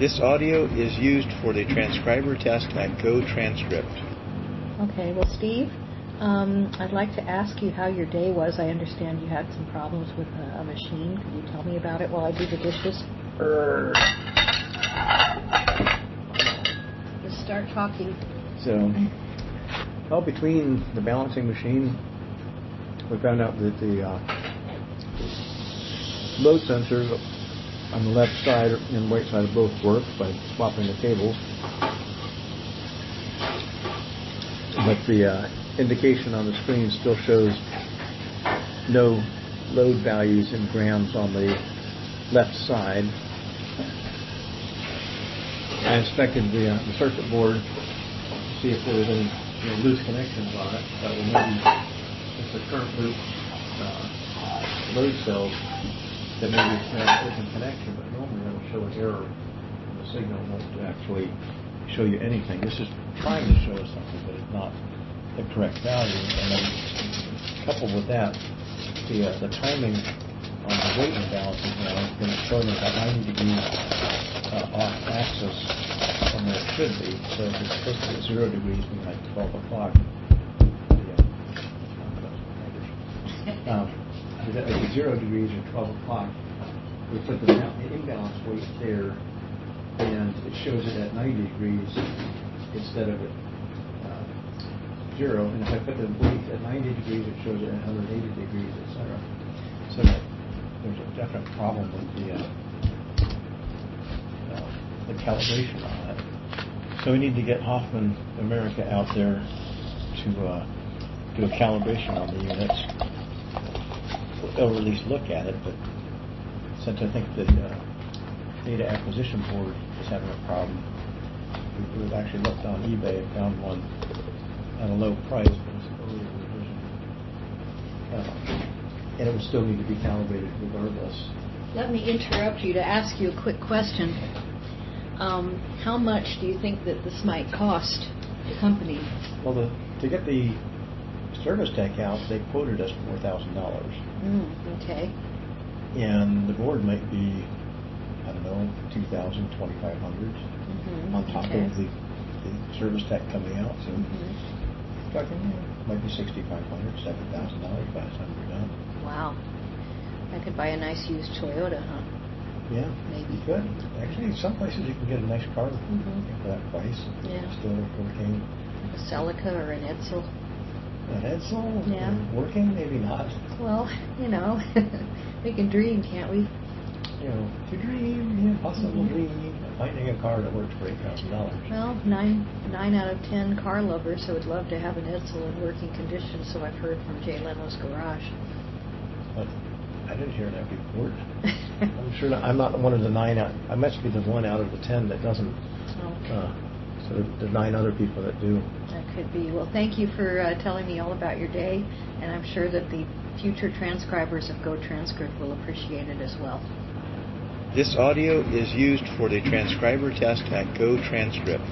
This audio is used for the transcriber test at GoTranscript. Okay, well, Steve, I'd like to ask you how your day was. I understand you had some problems with a machine. Could you tell me about it while I do the dishes? Just start talking. So, well, between the balancing machine, we found out that the load sensors on the left side and right side both work by swapping the cables. But the indication on the screen still shows no load values in grams on the left side. I inspected the circuit board to see if there was any loose connections on it. That will maybe, if the current loop load cells, that maybe it's not an open connection, but normally that will show an error. And the signal won't actually show you anything. This is trying to show us something, but it's not the correct value. And then coupled with that, the timing on the weight imbalances now has been showing about 90 degrees off axis from where it should be. So if it's supposed to be 0 degrees from like 12 o'clock, if it's 0 degrees or 12 o'clock, we put the imbalance weight there, and it shows it at 90 degrees instead of at 0. And if I put the weight at 90 degrees, it shows it at 180 degrees, etc. So there's a definite problem with the calibration on that. So we need to get Hoffman America out there to do a calibration on the units. Or at least look at it, but since I think the data acquisition board is having a problem, we've actually looked on eBay and found one at a low price, but it's an earlier revision. And it would still need to be calibrated regardless. Let me interrupt you to ask you a quick question. How much do you think that this might cost the company? Well, to get the service tech out, they quoted us $4,000. Okay. And the board might be, I don't know, $2,000, $2,500 on top of the service tech coming out. So talking might be $6,500, $7,000 by the time we're done. Wow. I could buy a nice used Toyota, huh? Yeah, maybe. You could. Actually, some places you can get a nice car for that price. Yeah. Still working. A Celica or an Edsel. An Edsel? Yeah. Working? Maybe not. Well, we can dream, can't we? To dream, possible dream. Finding a car that works for $8,000. Well, 9 out of 10 car lovers would love to have an Edsel in working condition, so I've heard from Jay Leno's garage. But I didn't hear that report. I'm sure I'm not one of the 9 out. I must be the 1 out of the 10 that doesn't. Okay. So there's 9 other people that do. That could be. Well, thank you for telling me all about your day, and I'm sure that the future transcribers of GoTranscript will appreciate it as well. This audio is used for the transcriber test at GoTranscript.